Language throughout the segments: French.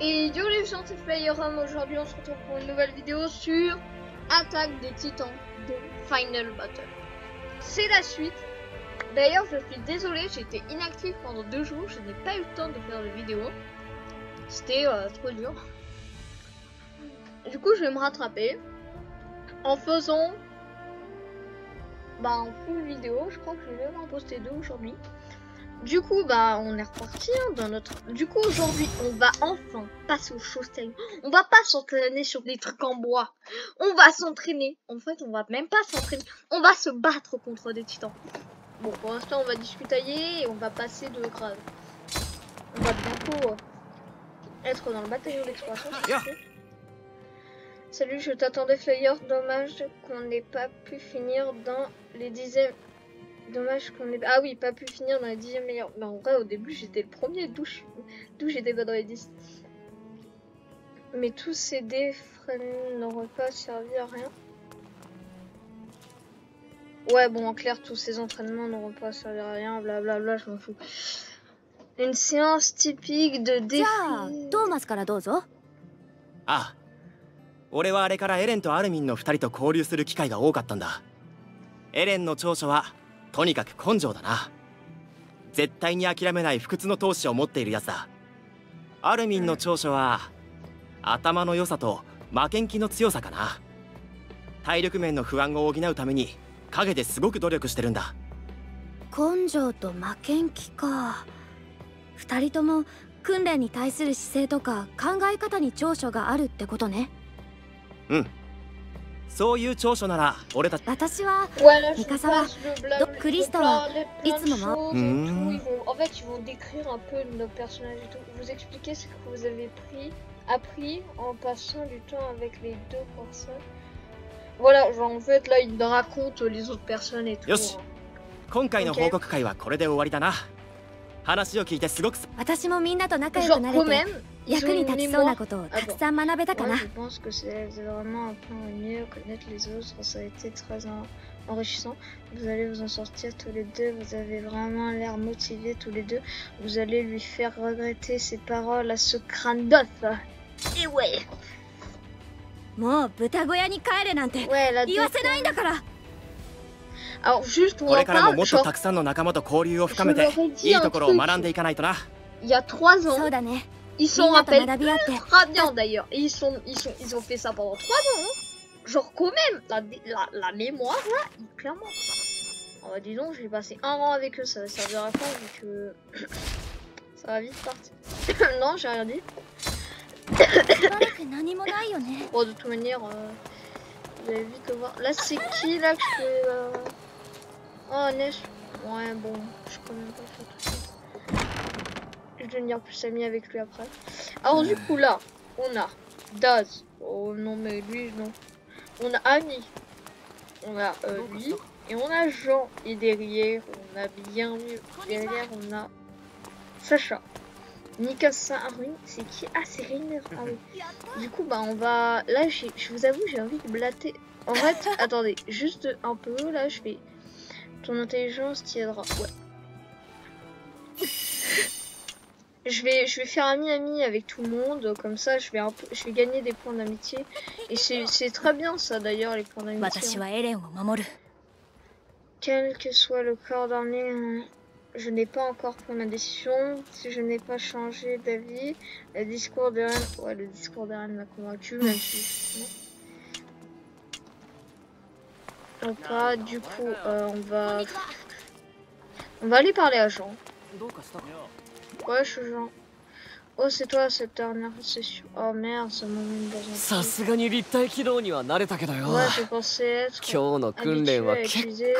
Et yo les gens, c'est Flyerham. Aujourd'hui on se retrouve pour une nouvelle vidéo sur Attaque des Titans de Final Battle. C'est la suite. D'ailleurs je suis désolée, j'étais inactive pendant 2 jours, je n'ai pas eu le temps de faire de vidéo. C'était trop dur. Du coup je vais me rattraper en faisant en full vidéo. Je crois que je vais même en poster 2 aujourd'hui. Du coup, on est reparti dans notre... Du coup, aujourd'hui, on va enfin passer aux choses sérieuses. On va pas s'entraîner sur des trucs en bois. On va s'entraîner. En fait, on va même pas s'entraîner. On va se battre contre des titans. Bon, pour l'instant, on va discutailler et on va passer de grade. On va bientôt être dans le bataillon d'exploration. Salut, je t'attendais, Flyer. Dommage qu'on n'ait pas pu finir dans les dixièmes. Dommage qu'on ait... Ah oui, pas pu finir dans les 10e meilleurs. Mais en vrai, au début, j'étais le premier. D'où j'étais pas dans les 10. Mais tous ces défraînés n'auraient pas servi à rien. Ouais, bon, en clair, tous ces entraînements n'auront pas servi à rien. Blablabla, je m'en fous. Une séance typique de défi. Thomas からどうぞ。ああ、俺はあれからエレンとアルミンの2人と交流する機会が多かったんだ。エレンの長所はとにかく根性だな。絶対に諦めない不屈の闘志を持っているやつだ。アルミンの長所は頭の良さと負けん気の強さかな。体力面の不安を補うために陰ですごく努力してるんだ。根性と負けん気か。2人とも訓練に対する姿勢とか考え方に長所があるってことね。うん。そういう長所なら俺たち。私はミカサはクリスタはいつもEn fait, ils vont décrire un peu nos personnages et tout. Vous expliquer ce que vous avez appris en passant du temps avec les 2 personnes. Voilà, genre en fait là, ils racontent les autres personnes et tout. よし。今回の報告会はこれで終わりだな。話を聞いてすごく。私もみんなと仲良くなれて役に立ちそうなことをたくさん学べたかな。Je pense que c'est vraiment apprendre à mieux connaître les autres. Ça a été très enrichissant. Vous allez vous en sortir tous les deux. Vous avez vraiment l'air motivés tous les deux. Vous allez lui faire regretter ses paroles à ce crâne d'os. Et ouais. もう豚小屋に帰れなんて言わせないんだから。Alors justeこれからももっとたくさんの仲間と交流を深めていいところを学んでいかないとな。Il y a 3 ans. そうだね。Ils s'en rappellent très bien d'ailleurs. Ils ont fait ça pendant 3 ans. Hein. Genre quand même, la mémoire là, clairement. Oh, dis donc, j'ai passé 1 an avec eux, ça va servir à quoi vu que ça va vite partir. Non, j'ai rien dit. Bon, de toute manière, vous allez vite le voir. Là, c'est qui là que je peux... Oh, Neige. Ouais, bon, je connais pas faire tout ça. Je vais devenir plus ami avec lui après. Alors du coup là, on a Daz. Oh non mais lui non. On a Ami. On a lui. Et on a Jean. Et derrière, on a bien mieux. Derrière, on a Sacha. Mikasa Armin. C'est qui? Ah c'est Rainer. Ah oui. Du coup on va... Là je vous avoue j'ai envie de blatter. En fait, attendez, juste un peu. Là je fais... Ton intelligence t'y aidera. Ouais. Je vais faire ami avec tout le monde, comme ça je vais gagner des points d'amitié. Et c'est très bien ça d'ailleurs, les points d'amitié. Quel que soit le corps d'armée, je n'ai pas encore pris ma décision. Si je n'ai pas changé d'avis, le discours de Rennes... Ouais, le discours de Rennes m'a convaincu, même si... Donc là, du coup, on va aller parler à Jean. Ouais, je suis Jean. Oh, c'est toi cette dernière session. Oh merde, ça m'a mis dans un... Ouais, je pensais être habitué à utiliser...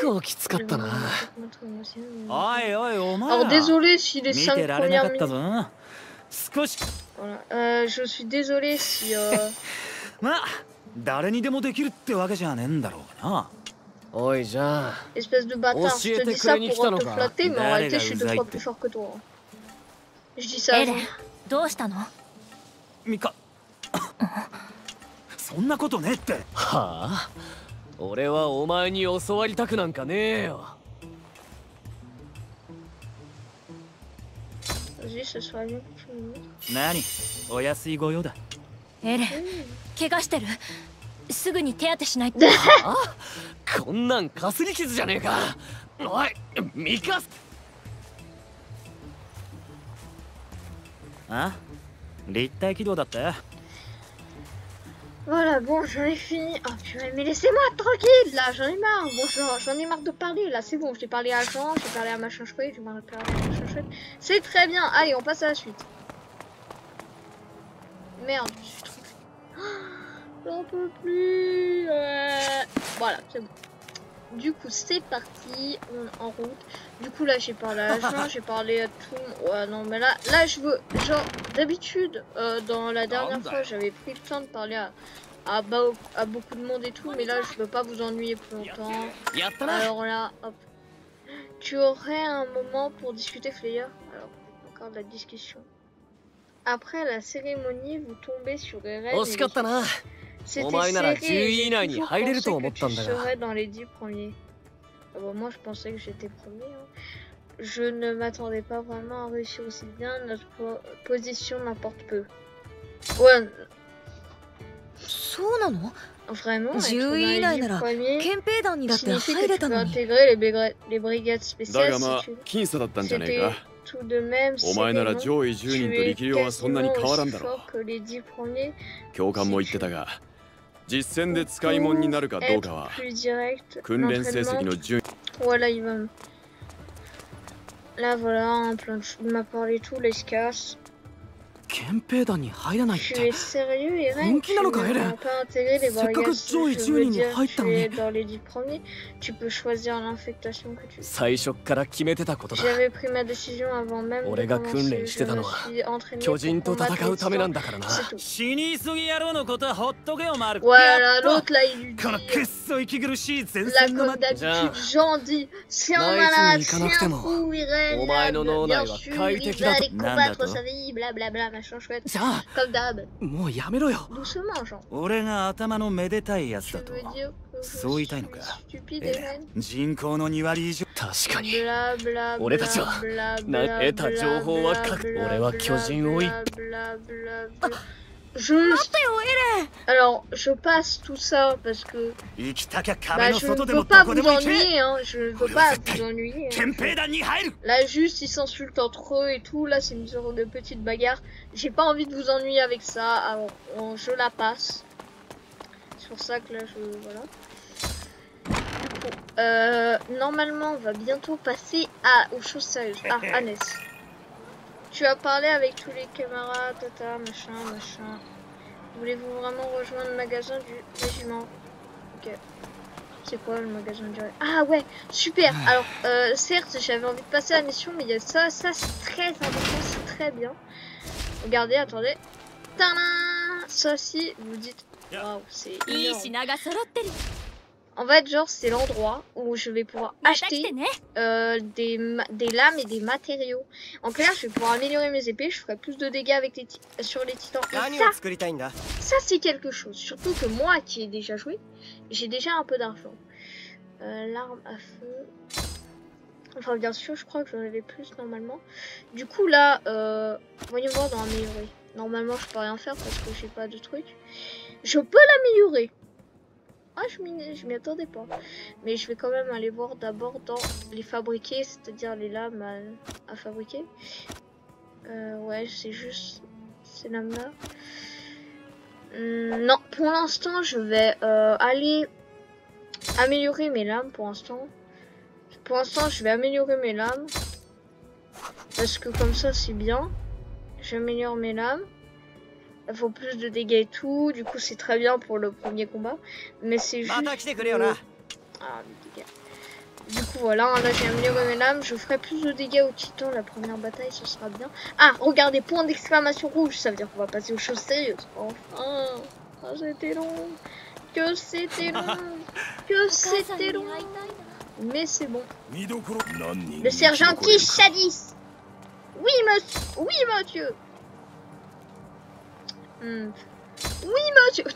Alors désolé si les 5 premières minutes... Voilà. Je suis désolé si... Espèce de bâtard, je te dis ça pour te flatter, mais en réalité je suis 2 fois plus fort que toi. Je dis ça. どうしたの？ミカ。そんなことねって。はあ？俺はお前に教わりたくなんかねえよ。Vas-y, ce sera bien que tu me montres. 何お安いご用だ。エレン怪我してる。すぐに手当てしないと。はあ、こんなんかすり傷じゃねえか。おいミカス。あ立体起動だって。 Voilà, bon, j'en ai fini. Oh purée, mais laissez-moi tranquille là, j'en ai marre. Bon, j'en ai marre de parler là, c'est bon. J'ai parlé à Jean, j'ai parlé à machin chouette, j'ai parlé à machin chouette. C'est très bien. Allez, on passe à la suite. Merde, je suis trop. J'en peux plus. Voilà, c'est bon. Du coup, c'est parti. On est en route. Du coup, là, j'ai parlé à Jean, j'ai parlé à tout. Ouais, non, mais là, je veux. Genre, d'habitude, dans la dernière fois, j'avais pris le temps de parler à beaucoup de monde et tout. Mais là, je veux pas vous ennuyer plus longtemps. Alors là, hop. Tu aurais un moment pour discuter, Flea? Alors, encore de la discussion. Après la cérémonie, vous tombez sur Eren. C'était serré, j'ai toujours pensé que tu serais dans les 10 premiers. Ah bah moi je pensais que j'étais premier. Hein. Je ne m'attendais pas vraiment à réussir aussi bien. Notre position m'importe peu. Ouais. Vraiment, être dans les 10 premiers signifie que tu peux intégrer les brigades spéciales si tu... C'était tout de même, c'est bon. Tu es quasiment aussi fort que les 10 premiers. Si tu... 実戦で使い物になるかどうかは訓練成績の順位。 Voilà, il va me... Là, voilà, un plan de... Il m'a parlé tout, les casse. Tu es sérieux, Eren? Tu n'as pas intégré les brigades. Je veux dire, tu es dans les 10 premiers. Tu peux choisir l'infectation que tu veux. J'avais pris ma décision avant même de commencer. Je me suis entraîné pour combattre. C'est tout. Voilà, l'autre là, il lui dit... Là, comme d'habitude, Jean dit... Si on a la coup, Eren, bien sûr, il va aller combattre sa vie, blablabla. Chouette. Comme d'hab. Doucement, Jean. Tu veux dire que stupide, Eren? Alors, je passe tout ça parce que je ne veux pas vous ennuyer, hein. Je ne veux pas vous ennuyer. Hein. Là, juste, ils s'insultent entre eux et tout. Là, c'est une sorte de petite bagarre. J'ai pas envie de vous ennuyer avec ça. Alors, je la passe. C'est pour ça que là, voilà. Du coup, normalement, on va bientôt passer aux choses sérieuses. Ah, Hannes. Tu as parlé avec tous les camarades, tata, machin. Voulez-vous vraiment rejoindre le magasin du régiment? Ok. C'est quoi le magasin du régiment? Ah ouais, super. Alors, certes, j'avais envie de passer la mission, mais il y a ça c'est très important, c'est très bien. Regardez, attendez. Tadam! Ça aussi, vous dites, waouh, c'est énorme. En fait, genre, c'est l'endroit où je vais pouvoir acheter des lames et des matériaux. En clair, je vais pouvoir améliorer mes épées. Je ferai plus de dégâts avec sur les titans. Et ça c'est quelque chose. Surtout que moi, qui ai déjà joué, j'ai déjà un peu d'argent. L'arme à feu. Enfin, bien sûr, je crois que j'en avais plus normalement. Du coup, là, voyons voir dans améliorer. Normalement, je peux rien faire parce que j'ai pas de truc. Je peux l'améliorer. Ah, je m'y attendais pas. Mais je vais quand même aller voir d'abord dans les fabriquer, c'est-à-dire les lames à fabriquer. Ouais, c'est juste ces lames-là. Non, pour l'instant, je vais aller améliorer mes lames pour l'instant. Pour l'instant, je vais améliorer mes lames. Parce que comme ça, c'est bien. J'améliore mes lames. Il faut plus de dégâts et tout, du coup c'est très bien pour le premier combat, mais c'est juste... Ah, les dégâts. Du coup voilà, là j'ai amélioré mes lames, je ferai plus de dégâts au titan la première bataille, ce sera bien. Ah, regardez, point d'exclamation rouge, ça veut dire qu'on va passer aux choses sérieuses. Enfin, ah, c'était long, que c'était long, mais c'est bon. Le sergent Kishadis. Oui monsieur. Oui monsieur. Ça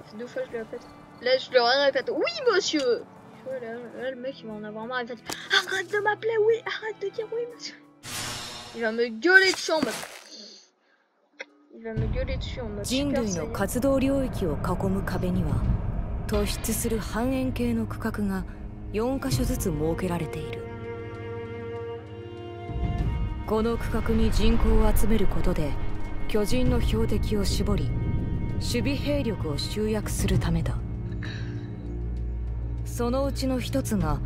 fait 2 fois que je le répète. Là je le répète. Oui monsieur. Tu vois là le mec il va en avoir marre. Il va dire arrête de m'appeler oui. Arrête de dire oui monsieur. Il va me gueuler dessus en mode. Il va me gueuler dessus en mode. 人類の活動領域を囲む壁には突出する半円形の区画が4カ所ずつ設けられている。この区画に人口を集めることで巨人の標的を絞り守備兵力を集約するためだ。そのうちの一つが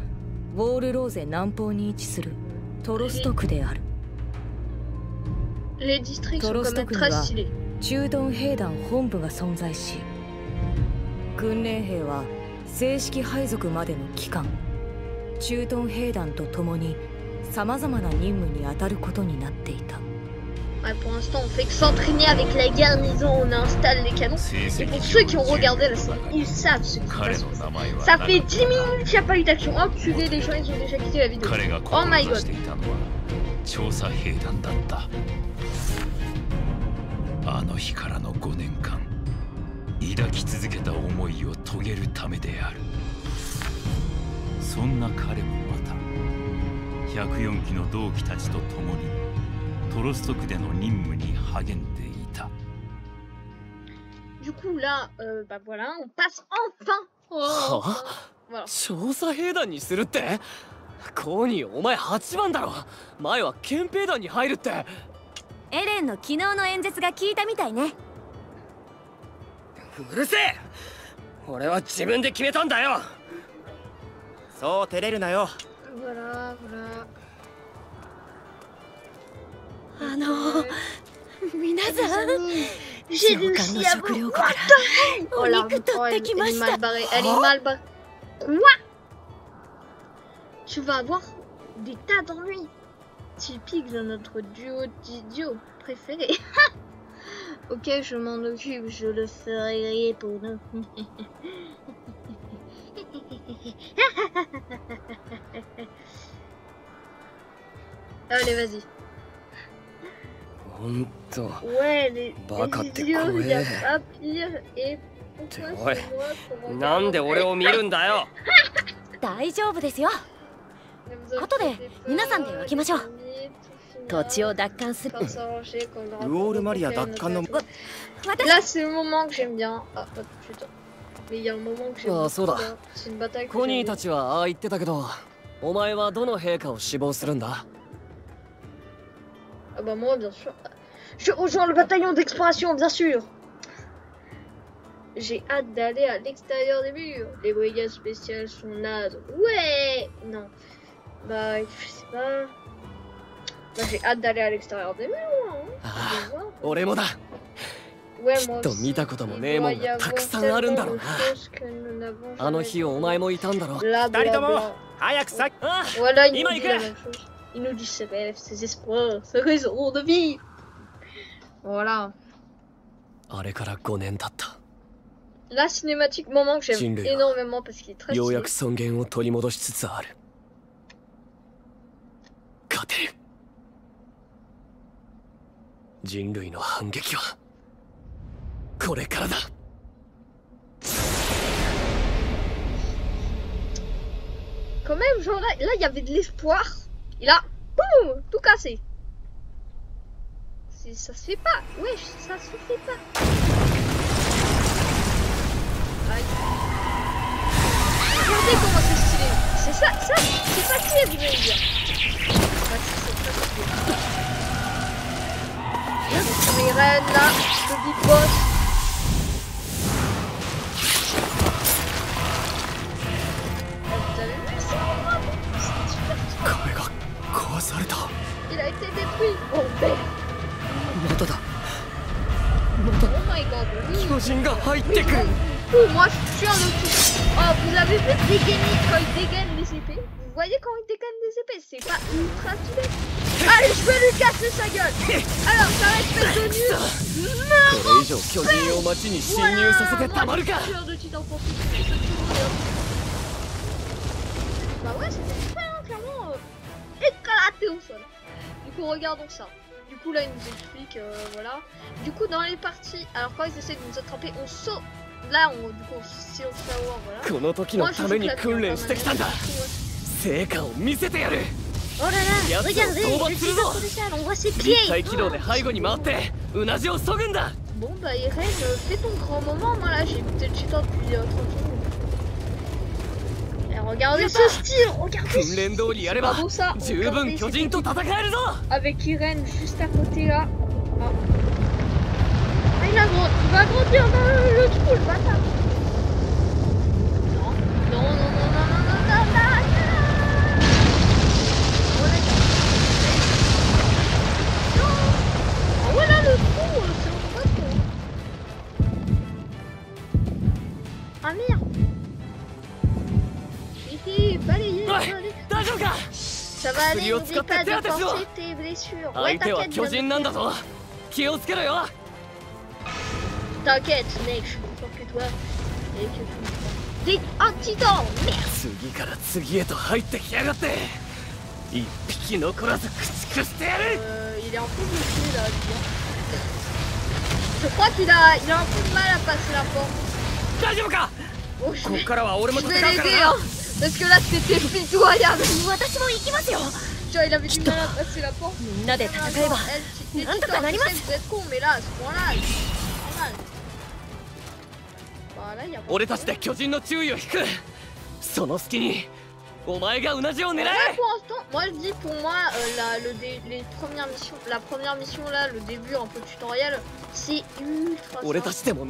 ウォールローゼ南方に位置するトロスト区である。トロスト区には駐屯兵団本部が存在し、訓練兵は正式配属までの期間駐屯兵団と共にさまざまな任務に当たることになっていた。Ouais, pour l'instant, on fait que s'entraîner avec la garnison, on installe les canons. Et pour ceux qui ont regardé la série, ils savent ce qui va se passer. Ça fait 10 minutes qu'il n'y a pas eu d'action. Oh purée, les gens, ils ont déjà quitté la vidéo. Oh my god. 調査兵団だった。あの日からの5年間、抱き続けた思いを遂げるためである。そんな彼もまた、104期の同期たちと共にトロスト区での任務に励んでいた。Du coup là, bah voilà, on passe enfin. はあ？調査兵団にするって？コニー、お前8番だろ。前は憲兵団に入るって。エレンの昨日の演説が聞いたみたいね。うるせえ！俺は自分で決めたんだよ。そう照れるなよ。Voilà, voilà. 皆さん、 j'ai réussi à voir. What the hell? Oh là, elle est mal barrée. Elle est mal barrée. Quoi? Tu vas avoir des tas d'ennuis. Typique de notre duo d'idiots préféré. Ok, je m'en occupe. Je le ferai pour nous. Allez, vas-y. Ouais, les idiots, il n'y a pas pire. Et pourquoi c'est moi qu'on なんで俺を見るんだよ。大丈夫ですよ。後で皆さんで分けましょう。土地を奪還する。ウォールマリア奪還の。Là, c'est le moment que j'aime bien. Ah, putain. Mais il y a un moment que j'aime bien. あ、そうだ。C'est une bataille que コニー j'aime たちはああ言ってたけど、お前はどの陛下を志望するんだ？ Ah bah moi, bien sûr. Je rejoins le bataillon d'exploration, bien sûr. J'ai hâte d'aller à l'extérieur des murs. Les brigades spéciales sont nazes. Ouais. Non. Bah, je sais pas. Bah, j'ai hâte d'aller à l'extérieur des murs. Hein. 俺もだ。 Ouais, きっと見たこともねえもんがたくさんあるんだろうな。あの日お前もいたんだろ。二人とも早くさ。Voilà, il nous dit la même chose. Il nous dit ses rêves, ses espoirs, ses raisons de vie. Voilà. あれから5年経った。 La cinématique moment que j'aime énormément parce qu'il est très ようや stylé. く尊厳を取り戻しつつある。勝てる。人類の反撃はこれからだ。 Quand même, genre là, il y avait de l'espoir. Et là, boum, tout cassé. Ça se fait pas. Wesh, ça se fait pas. Aïe. Regardez comment c'est stylé. C'est ça, c'est ça qui est bien. Ouais, c'est très stylé. Les reines là, le big boss. Vous avez vu ça? C'est super stylé. Il a été détruit. Oh merde. まただ。 Oh my god, oui. 巨人が入ってくる。 Oh, moi je suis un autre. Oh, vous avez vu dégainer quand il dégaine les épées? Vous voyez quand il dégaine les épées? C'est pas ultra stylé. Allez, je vais lui casser sa gueule. Alors, ça va être fait de nu. これ以上巨人を町に侵入させてたまるか。 Bah ouais, c'était très clairement éclaté au sol. Du coup, regardons ça. Du coup, là, il nous explique, voilà. Du coup, dans les parties, alors quand ils essaient de nous attraper, on saute. Là, du coup, si on se fait avoir, voilà. この時のために訓練してきたんだ。成果を見せてやる。Oh là là, regardez, le titan colossal, on voit ses pieds. Bon bah Irène, fais ton grand moment, moi là j'ai écouté le titan depuis 30 minutes. Et regardez ce style, regardez ce style, c'est pas beau ça. Avec Irène juste à côté là. Ah. Ah, il va agrandir le trou, le bâtard. Non, non, non, non, non, non, non, non, non. Voilà le trou, c'est un trou. Ah merde. Hihi, balayez, balayez. Ça va aller, n'oublie pas de penser tes blessures. Ouais, t'inquiète, t'inquiète, mec, je suis plus fort que toi. Et que tout. Des un titan, merde. Il est en train de me tuer là, je crois qu'il a un peu de mal à passer la porte. Oh, je vais l'aider hein, parce que là c'était pitoyable. Genre il avait du mal à passer la porte. Les titans, vous êtes cons, mais là à ce point là, c'est normal. Voilà, il y a pas de pour l'instant, moi je dis pour moi les premières missions, la première mission là, le début un peu tutoriel, c'est ultra simple.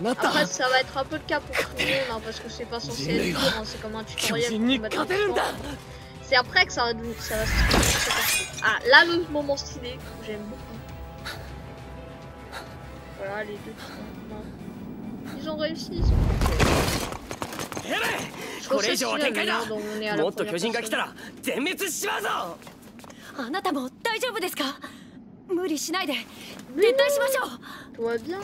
Après ça va être un peu le cas pour tout le monde hein, parce que c'est pas censé être dur, hein, c'est comme un tutoriel. C'est après que ça va se passer. Ah là le moment stylé que j'aime beaucoup. Voilà les deux titans. Ils ont réussi. これ以上は限界だ。もっと巨人が来たら全滅しまうぞ。あなたも大丈夫ですか？無理しないで撤退しましょう。Tout va bien.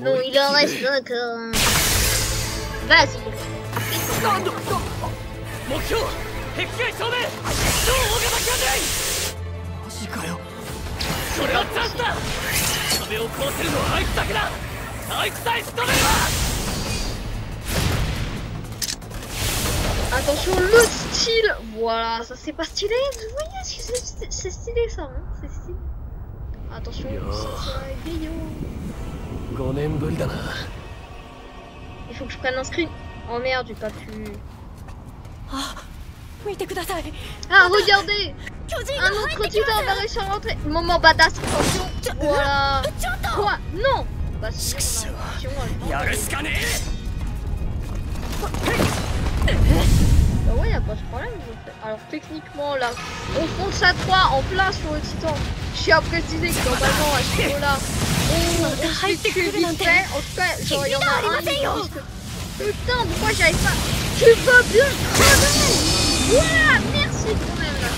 Non, il en reste encore. Vas-y. 目標壁外正面超大型巨人。マジかよ。それはチャンスだ。壁を壊せるのはあいつだけだ。あいつさえ仕留めれば。 Attention le style, voilà, ça c'est pas stylé, vous voyez, c'est stylé ça, hein, c'est stylé. Attention, c'est vidéo. Il faut que je prenne un screen. Oh merde, j'ai pas pu. Ah, regardez, un autre titan va réussir à rentrer. Moment badass, attention, voilà. Quoi? Non. Bah si, bah ouais, y'a pas de problème. Alors techniquement là, on fonce à 3 en plein sur le titan. Je suis à préciser que normalement à ce niveau-là, on se tue vite fait. En tout cas, genre il y en a un qui dit que... Putain, pourquoi j'y arrive pas? Tu peux bien crever. Voilà, merci quand même là.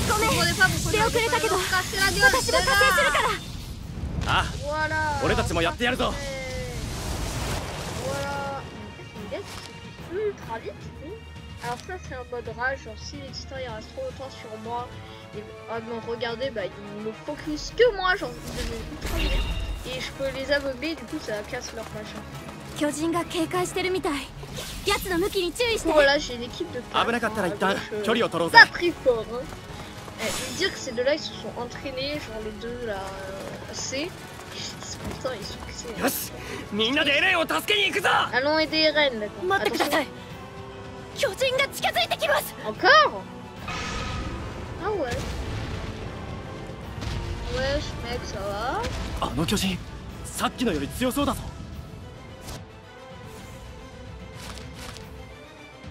Je comprenais pas pourquoi j'arrivais pas à leur casser la gueule. Ah, voilà. Voilà. Ultra vite. Alors ça c'est un mode rage, genre si les titans ils restent trop longtemps sur moi et à me regarder, bah ils me focus que moi, genre ils deviennent ultra vite et je peux les aveugler, du coup ça casse leur machin. Voilà, j'ai une équipe de pas très fort hein. Dire que ces deux là ils se sont entraînés, genre les deux là C. Putain, ils sont cassés. Allons aider Eren maintenant. Encore? Ah ouais. Wesh mec, ça va?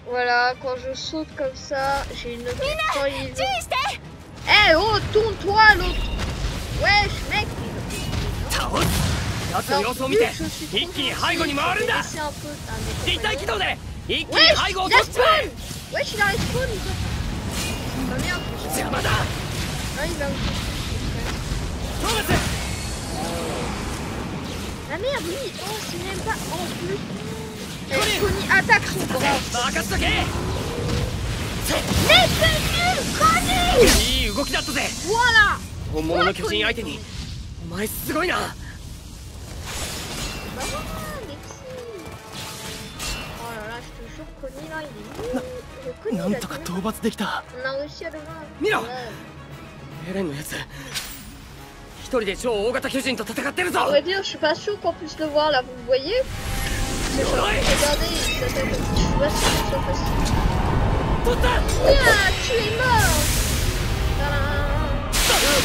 Voilà, quand je saute comme ça, j'ai une trajectoire. Eh oh, tourne-toi l'autre. Wesh mec. Alors, vu que je suis trop laisser un peu wesh, il a spawn. Wesh, il a respawn. Ah merde. Ah, il va me tuer. Ah merde, oui. Oh, c'est même pas en plus. Connie attaque son bras. Mais c'est nul, Connie. Voilà. Bah, merci. Oh là là, je te toujours Connie là, il est nul. Connie,なんとか討伐できた。on a réussi à le vaincre. 見ろ Ouais. エレンのやつ一人で超大型巨人と戦ってるぞ À vrai dire, je suis pas sûr qu'on puisse le voir là, vous le voyez? C'est genre, regardez, il s'attaque comme si je suis pas sûr que ce soit facile. 取った Yeah, tu es mort! Tadam.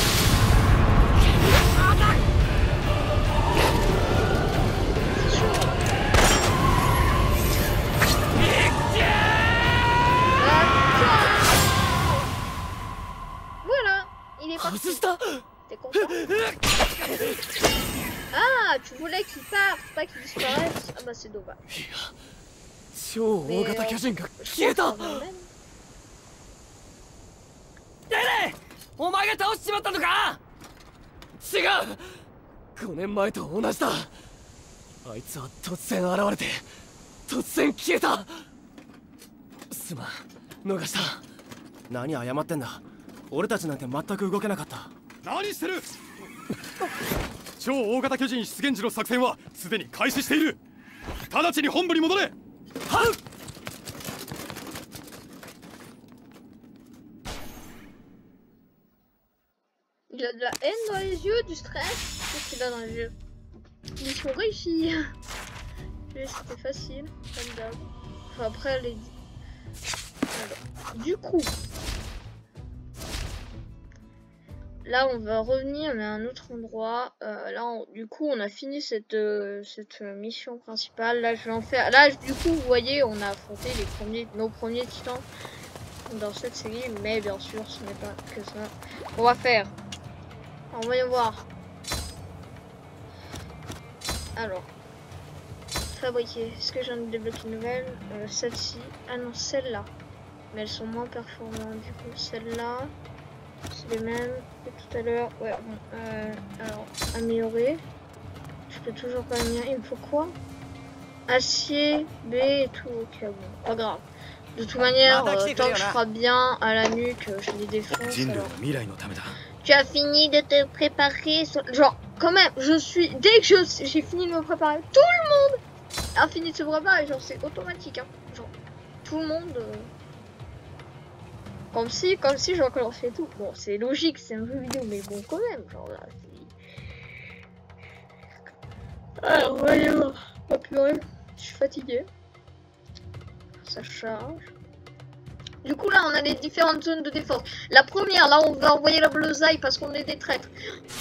C'est chaud. Voilà, il est parti. 外した T'es content? Ah, tu voulais qu'il parte, pas qu'il disparaisse. Ah bah c'est dommage. 超大型巨人が消えた Quand même. エレンお前が倒しちまったのか違う5年前と同じだあいつは突然現れて突然消えたすまん逃した。何謝ってんだ。俺たちなんて全く動けなかった。何してる超大型巨人出現時の作戦はすでに開始している。直ちに本部に戻れ。はっIl a de la haine dans les yeux, du stress. Qu'est-ce qu'il a dans les yeux? Mission réussie. C'était facile, comme d'hab. Enfin, après, les... Alors, du coup... Là, on va revenir à un autre endroit. Du coup, on a fini cette mission principale. Là, je vais en faire... Là, du coup, vous voyez, on a affronté nos premiers titans dans cette série. Mais bien sûr, ce n'est pas que ça. On va faire... Alors, voyons voir. Alors, fabriquer. Est-ce que j'en ai débloqué une nouvelle? Celle-ci. Ah non, celle-là. Mais elles sont moins performantes. Du coup, celle-là, c'est les mêmes que tout à l'heure. Ouais, bon. Alors, améliorer. Je peux toujours pas améliorer. Il me faut quoi? Acier, B et tout. Ok, bon, pas grave. De toute manière, tant que je frappe bien à la nuque, je les défonce. Alors. Tu as fini de te préparer sur... Genre, quand même, dès que j'ai fini de me préparer, tout le monde a fini de se préparer. Genre, c'est automatique, hein. Genre, tout le monde... Comme si j'ai encore fait tout. Bon, c'est logique, c'est un jeu vidéo, mais bon, quand même. Genre, là, c'est... Alors, voyons. Oh purée, je suis fatiguée. Ça charge. Du coup, là, on a les différentes zones de défense. La première, là, on va envoyer la bleusaille parce qu'on est des traîtres.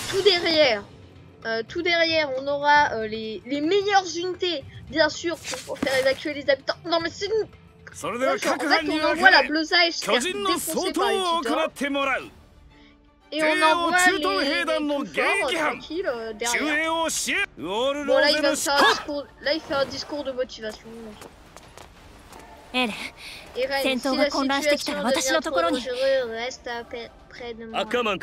Tout derrière, on aura les meilleures unités, bien sûr, pour faire évacuer les habitants. Non, mais c'est une... En fait, on envoie la bleusaille se faire défoncer par les titans. Et on envoie les plus forts, tranquilles, derrière. Bon, là, il va faire un discours, il fait un discours de motivation. Eren, si la situation devient trop dangereuse, reste près de moi. Ackerman,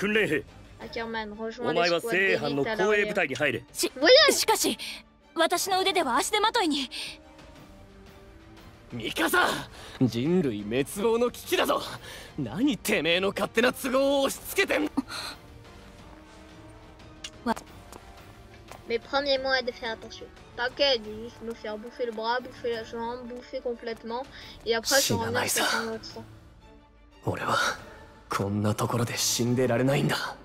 rejoins les squads d'élite à l'arrière. Voyez! しかし、私の腕では足手まといに。ミカサ、人類滅亡の危機だぞ。何てめえの勝手な都合を押し付けてん。Mais premier mot est de faire attention. T'inquiète, de juste me faire bouffer le bras, bouffer la jambe, bouffer complètement. Et après, je reviens sur un autre sang. 俺はこんなところで死んでられないんだ。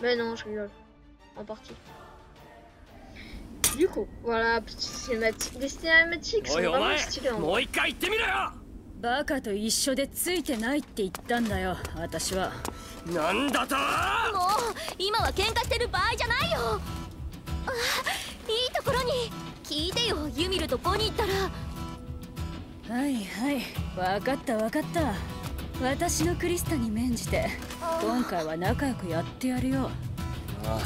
Mais non, je rigole. En partie. Du coup, voilà, petite cinématique. Les cinématiques sont vraiment stylées en vrai. バカと一緒でついてないって言ったんだよ、私は。なんだと？もう今は喧嘩してる場合じゃないよ。あ、いいところに聞いてよ、ユミルとコニーったら。はいはい、分かった分かった。私のクリスタに免じて今回は仲良くやってやるよ。ああ、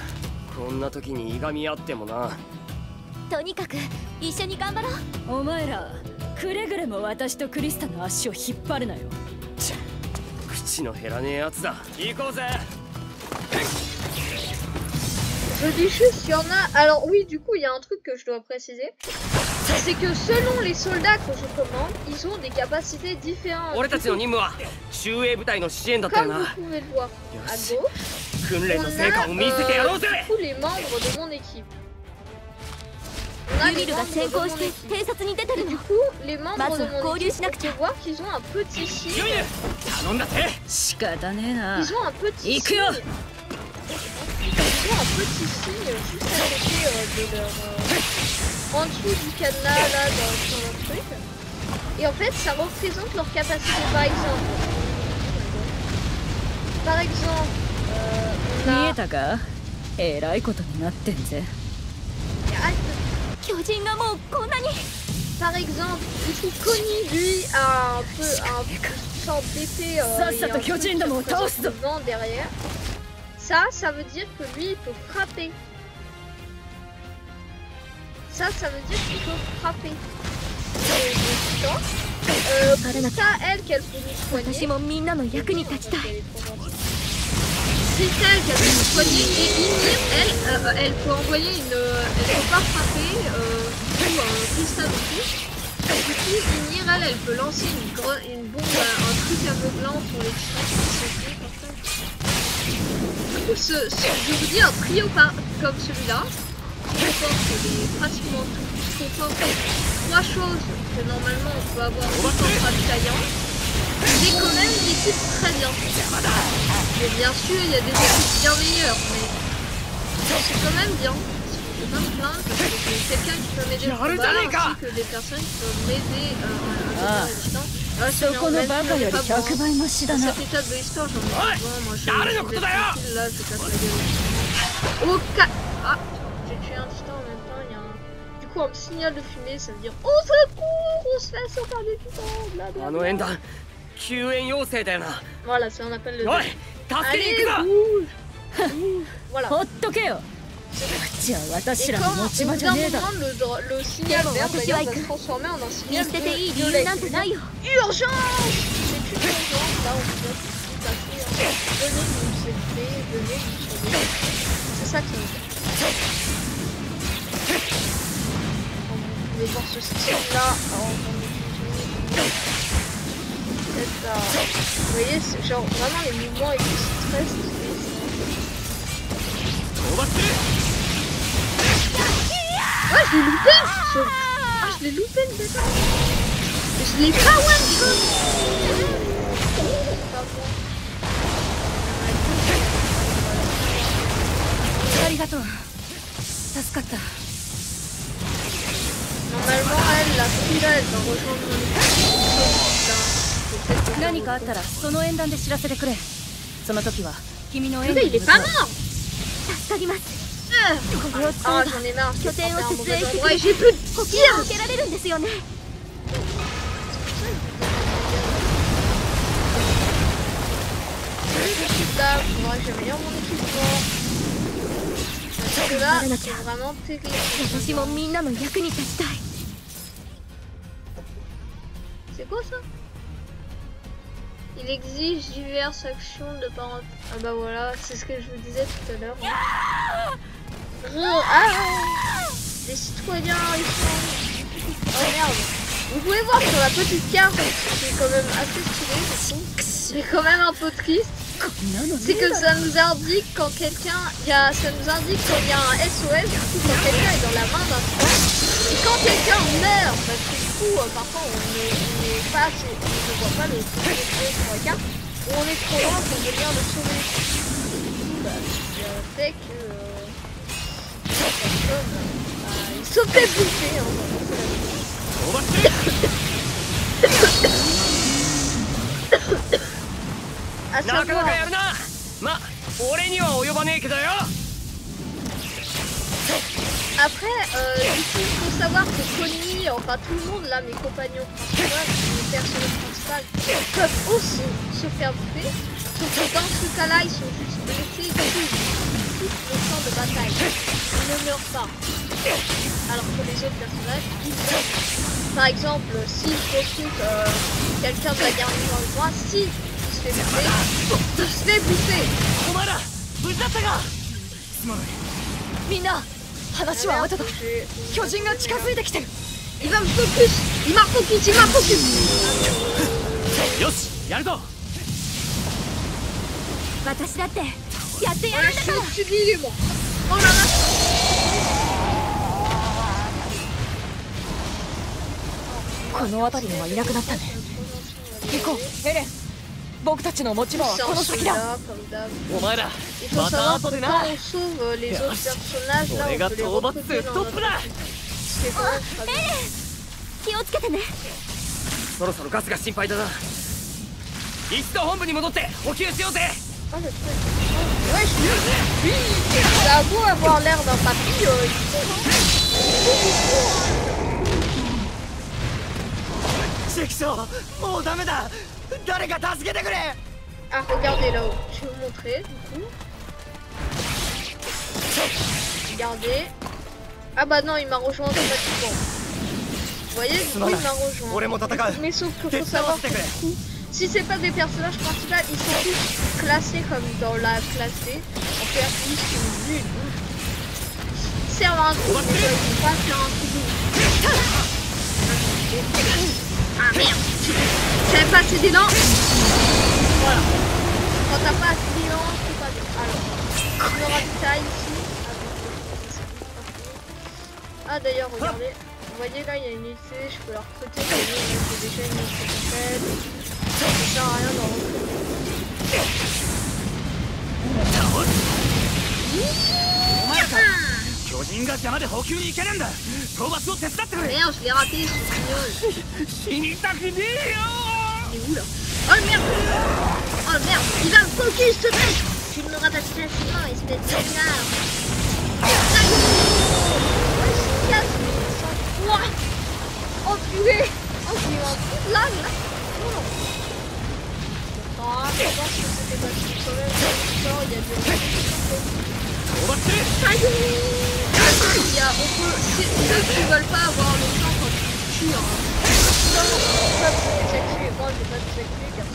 こんな時にいがみ合ってもな。とにかく一緒に頑張ろう。お前らくれぐれも私とクリスタの足を引っ張るなよ。口の減らねえやつだ。行こうぜ。Je dis juste qu'il y en a. Alors oui, du coup, il y a un truc que je dois préciser. C'est que selon les soldats que je commande, ils ont des capacités différentes. Comme vous pouvez le voir à gauche, on a du coup les membres de mon équipe. on a les membres de mon équipe. Et du coup, les membres de mon équipe, on peut voir qu'ils ont un petit signe. Ils ont un petit signe. Ils ont un petit signe juste à côté de leur... en dessous du cadenas, là, dans leur truc. Et en fait, ça représente leur capacité. Par exemple, on a... Par exemple, du coup, Connie, lui, a un peu une sorte d'épée et un truc de vent derrière. Ça veut dire que lui, il peut frapper. Ça veut dire qu'il peut frapper. Krista, elle, qu'elle peut nous soigner. C'est elle qui a pu nous soigner. Et Ymir, elle peut envoyer une... elle peut pas frapper. Krista non plus. Du coup, Ymir, elle peut lancer une bombe, un truc aveuglant sur les chiens qui sont faits par ça. Du coup, je vous dis un trio comme celui-là. Je pense que pratiquement tout ce qu'on fait, 3 choses que normalement on peut avoir tout en ravitaillant. C'est quand même une équipe très bien. Mais bien sûr, il y a des équipes bien meilleures, mais c'est quand même bien. Je peux pas me plaindre parce que c'est quelqu'un qui peut m'aider au combat, ainsi que des personnes qui peuvent m'aider à distance. Dans cette étape de l'histoire, j'en ai besoin. Moi, je suis tranquille, là, je casse la gueule. Au cas... Ah, j'ai tué un titan en même temps, il y a un... Du coup, un signal de fumée, ça veut dire « Au secours, on se laisse par des titans, blablabla. » Voilà, ça on appelle le... Allez, bouge. Voilà. Et comme au bout d'un moment, le signal vert d'ailleurs va se transformer en un signal violet. Urgence! C'est une urgence, là on peut tout à fait... Venez nous aider, venez nous sauver. C'est ça qui nous fait. Vous pouvez voir ce style-là. Vous voyez, c'est genre vraiment les mouvements et tout, c'est très stylé. Ouais, je l'ai loupé! Ah, je l'ai loupé le bêta! Mais je l'ai pas one-shot! Normalement, elle, la fille là, elle va rejoindre mon équipe. Mais il est pas mort! Ah, j'en ai marre, ouais, j'ai plus de tir! J'améliore mon équipement. Parce que là, c'est vraiment terrible. C'est quoi ça? Il exige diverses actions de parents. Ah bah voilà, c'est ce que je vous disais tout à l'heure. Les citoyens, ils sont... Oh merde. Vous pouvez voir sur la petite carte, c'est quand même assez stylé, je trouve. C'est quand même un peu triste. C'est que ça nous indique quand quelqu'un... Ça nous indique quand il y a un SOS, du coup quand quelqu'un est dans la main d'un tueur. Et quand quelqu'un meurt, parce que du coup, parfois on n'est pas assez... On ne voit pas le sur la carte. Ou on est trop loin pour venir le sauver. Fait que... il sautait bouffé, hein. À savoir... Après, du coup, il faut savoir que Connie, enfin tout le monde là, mes compagnons principaux, mes personnages principaux, peuvent aussi se faire bouffer. Sauf que dans ce cas-là, ils sont juste blessés, du coup, ils quittent le champ de bataille. Ils ne meurent pas. Alors que les autres personnages, ils meurent. Par exemple, si je recrute quelqu'un de la garnison de droit, si il se fait bouffer, il se fait bouffer. Il va me focus. Il m'a focus. Je suis lié, moi. Oh la vache. この辺りにはいなくなったね。行こう、エレン。僕たちの持ち場はこの先だ。お前ら Il faut また savoir 後 que で quand な。 on sauve les autres personnages, là, 俺 on が peut les 討伐 recruter する dans トップだ。 C'est bon, très bien. 気をつけてね。そろそろガスが心配だな。一度本部に戻って補給しようぜ。 Ah, le truc. Wesh, lui, ça a beau avoir l'air d'un papy, il faut... チクショー、もうダメだ。誰か助けてくれ。 Ah, regardez là-haut. Je vais vous montrer, du coup. Regardez. Ah bah non, il m'a rejoint automatiquement. Vous voyez, du coup, il m'a rejoint. Mais sauf qu'il faut savoir que, du coup, si c'est pas des personnages principaux, ils sont tous classés comme dans la classe D. En fait, ils sont nuls. Ils servent à un coup, mais ils vont pas faire un coup de... Ah merde! J'avais pas assez d'élan. Voilà. Quand t'as pas assez d'élan, c'est pas bien. Alors, je me ravitaille ici. Ah d'ailleurs, regardez. Vous voyez là, il y a une unité, je peux la recruter. J'ai déjà une unité complète. Ça sert à rien d'en recruter. 巨人が邪魔で補給に行けねえんだ。討伐を手伝ってくれ。 Merde, je l'ai raté, ils sont mignons. 死にたくねえよ。 Il est où là? Oh merde! Oh merde! Il va me focus ce mec! Tu me rates facilement, espèce de connard! Oh purée! Oh j'ai eu un coup de lave là! Oh. Ah, je pense que c'était pas tout quand même. Il y a des... Il y a... On peut... Ceux qui veulent pas avoir le temps quand tu tues, hein. Non, ça c'est désactivé. Moi j'ai pas désactivé car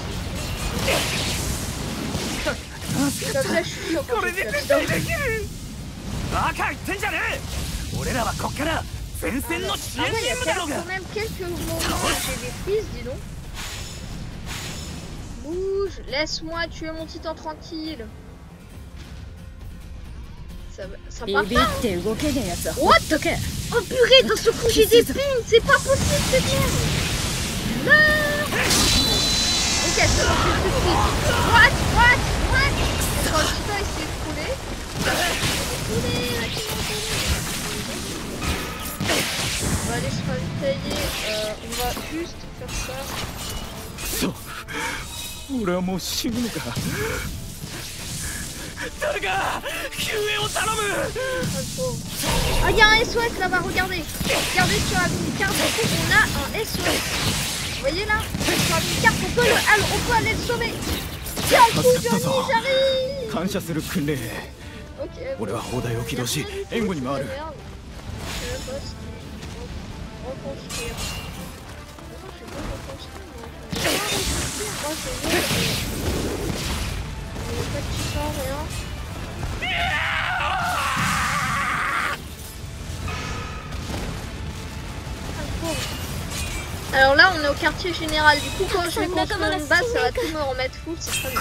c'est... Comme ça je suis sûr quand je fais la バカ言ってんじゃねえ。俺らはこっから前線の支援 il y 任 a 務だろうが。 quand même quelques moments où j'ai des prises, dis donc. Bouge, laisse-moi tuer mon titan tranquille. Ça part pas. What? Oh purée, dans ce coup j'ai des pings, c'est pas possible cette merde. Non. Ok, c'est bon, tout de suite. What? Et quand le titan il s'est écroulé. On va aller se ravitailler, on va juste faire ça. そう俺はもう死ぬのか。誰か救援を頼む。 Ah, il y a un SOS là-bas, regardez. Regardez sur la mini-carte, on a un SOS. Vous voyez là? Sur la mini-carte, on peut aller le sauver. Tiens, le coup, Johnny, j'arrive. 感謝する訓練兵。 Ok. 俺は砲台を起動し援護に回る。 Reconstruire. Non, je vais pas reconstruire, moi. Je vais pas reconstruire. Moi, je vais... Il n'y a pas de titan, rien. Alors là, on est au quartier général. Du coup, quand je vais construire une base, ça va tout me remettre full. C'est très bien.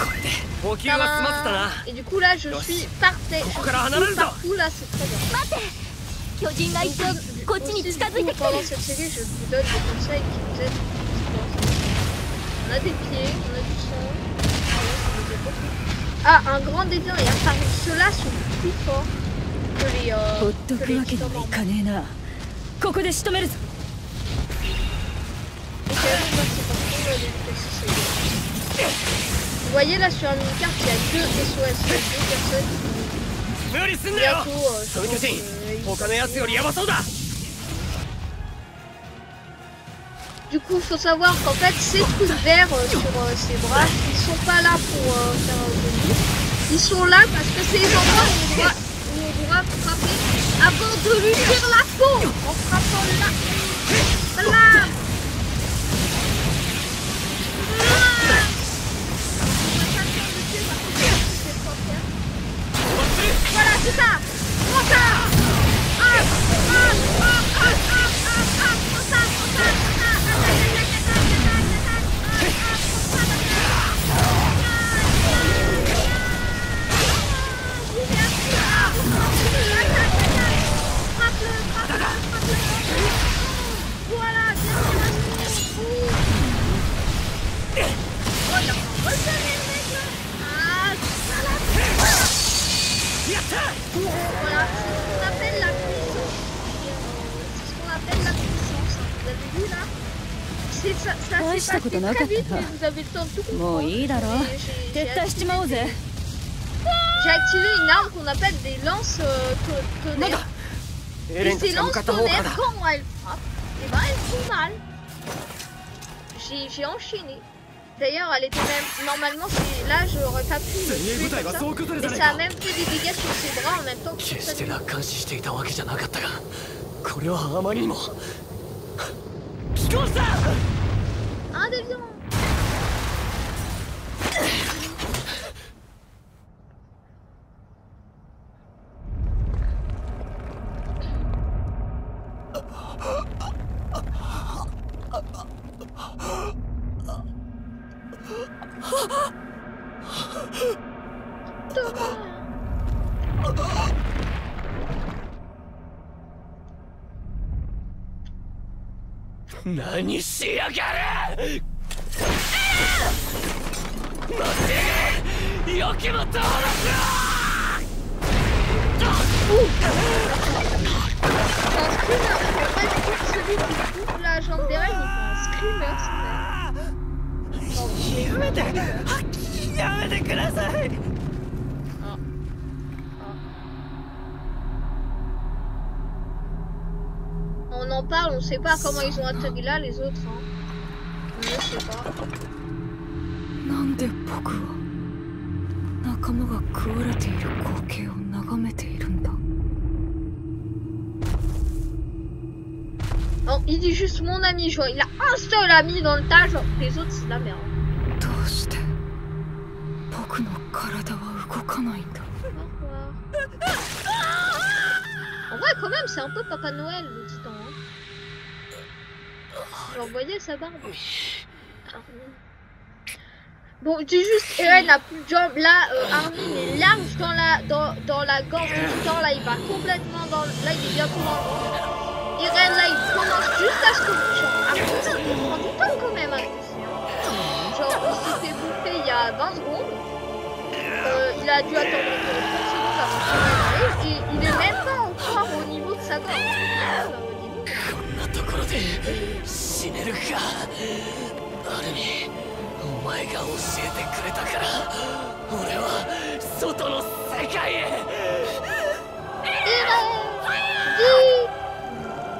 補給は済ませたな。 Et du coup, là, je suis partout. Là, c'est très bien. 巨人が一旦こっちに近づいてきて Pendant る。 cette série, je vous donne des conseils qui vous aident. On a des pieds, on a du sang. Ah, un grand dédain. Et apparemment, ceux-là sont plus forts que les. ほっとくわけにはいかねえな。ここで仕留めるぞ。 Ok, là, c'est parti, les vitesses. Vous voyez là sur la mini-carte, il y a 2 SOS, il y a 2 personnes. 無理すんなよ。 Bientôt, その巨人他のやつよりヤバそうだ。 Du coup, il faut savoir qu'en fait, ces trucs verts sur ces bras, ils sont pas là pour faire venir. Ils sont là parce que c'est les endroits où on doit frapper avant de lui tirer la peau en frappant là. Là. Voilà, c'est ça. Prends ça. Voilà, bien. Voilà, c'est ce qu'on appelle la puissance. C'est ce qu'on appelle la puissance. Vous avez vu là? C'est ça, ça s'est passé très vite, mais vous avez le temps de tout comprendre. J'ai activé une arme qu'on appelle des lances tonnerre. Et ces lances tonnerre, quand elles frappent, et ben elles font mal. J'ai enchaîné. D'ailleurs, elle était même. Normalement, là, j'aurais pas pu le tuer comme ça. Mais ça a même fait des dégâts sur ses bras en même temps que sur sa vie. Un déviant.何しやがる。待て、よきもとらcelui qui coupe la jambe derrière, il fait un screamer, On en parle, on sait pas comment ils ont atterri là, les autres. Hein. Je sais pas. Non, il dit juste mon ami, genre il a un seul ami dans le tas, genre les autres c'est de la merde. En vrai quand même c'est un peu Papa Noël le titan. Hein. Genre vous voyez sa barbe. Bon, je dis juste, Eren n'a plus de jambes. Là, Armin est large dans la gorge du titan. Là, il va complètement dans. Là, il est bientôt dans le ventre. Eren, là, il commence juste à se couper. Armin, il prend du temps quand même à pousser. Genre, il s'est fait bouffer il y a 20 secondes. Il a dû attendre 30 secondes avant qu'il arrive. Et il est même pas encore au niveau de sa gorge. Armin, お前が教えてくれたから俺は外の世界へ。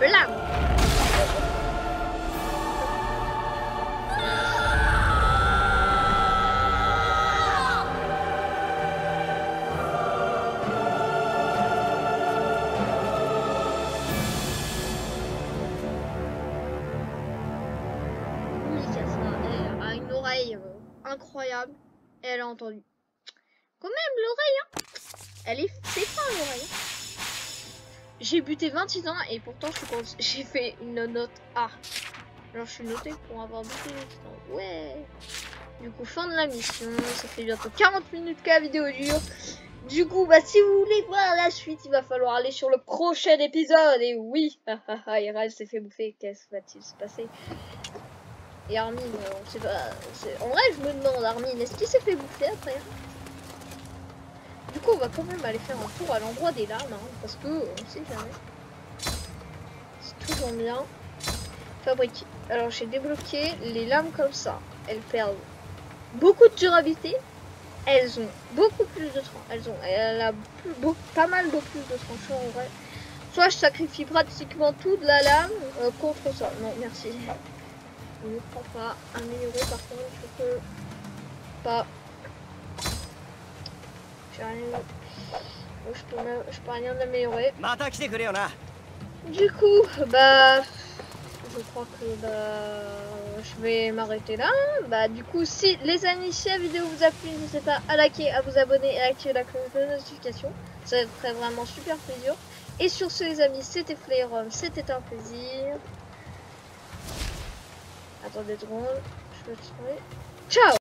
Blam. Incroyable, et elle a entendu. Quand même l'oreille, hein. Elle est c'est fin l'oreille. J'ai buté 26 ans et pourtant j'ai fait une note A. Alors je suis notée pour avoir buté 26 ans. Ouais. Du coup fin de la mission, ça fait bientôt 40 minutes que la vidéo dure. Du coup bah si vous voulez voir la suite, il va falloir aller sur le prochain épisode. Et oui, Eren s'est fait bouffer, qu'est-ce qui va-t-il se passer? Et Armin, on sait pas. En vrai, je me demande, Armin, est-ce qu'il s'est fait bouffer après? Du coup, on va quand même aller faire un tour à l'endroit des larmes, hein, parce que on sait jamais. C'est toujours bien. Fabriquer. Alors, j'ai débloqué les lames comme ça. Elles perdent beaucoup de durabilité. Elles ont beaucoup plus de tranchants. Elle a pas mal de plus de tranchants en vrai. Soit je sacrifie pratiquement tout de la lame contre ça. Non, merci. Je ne prends pas. Améliorer par contre, je peux pas. J'ai rien. Je peux rien améliorer. Du coup, bah. Je crois que je vais m'arrêter là. Bah du coup, si les amis, si la vidéo vous a plu, n'hésitez pas à liker, à vous abonner et à activer la cloche de notification. Ça ferait vraiment super plaisir. Et sur ce les amis, c'était Flareon, c'était un plaisir. Attendez 2 secondes, je peux te trouver. Ciao!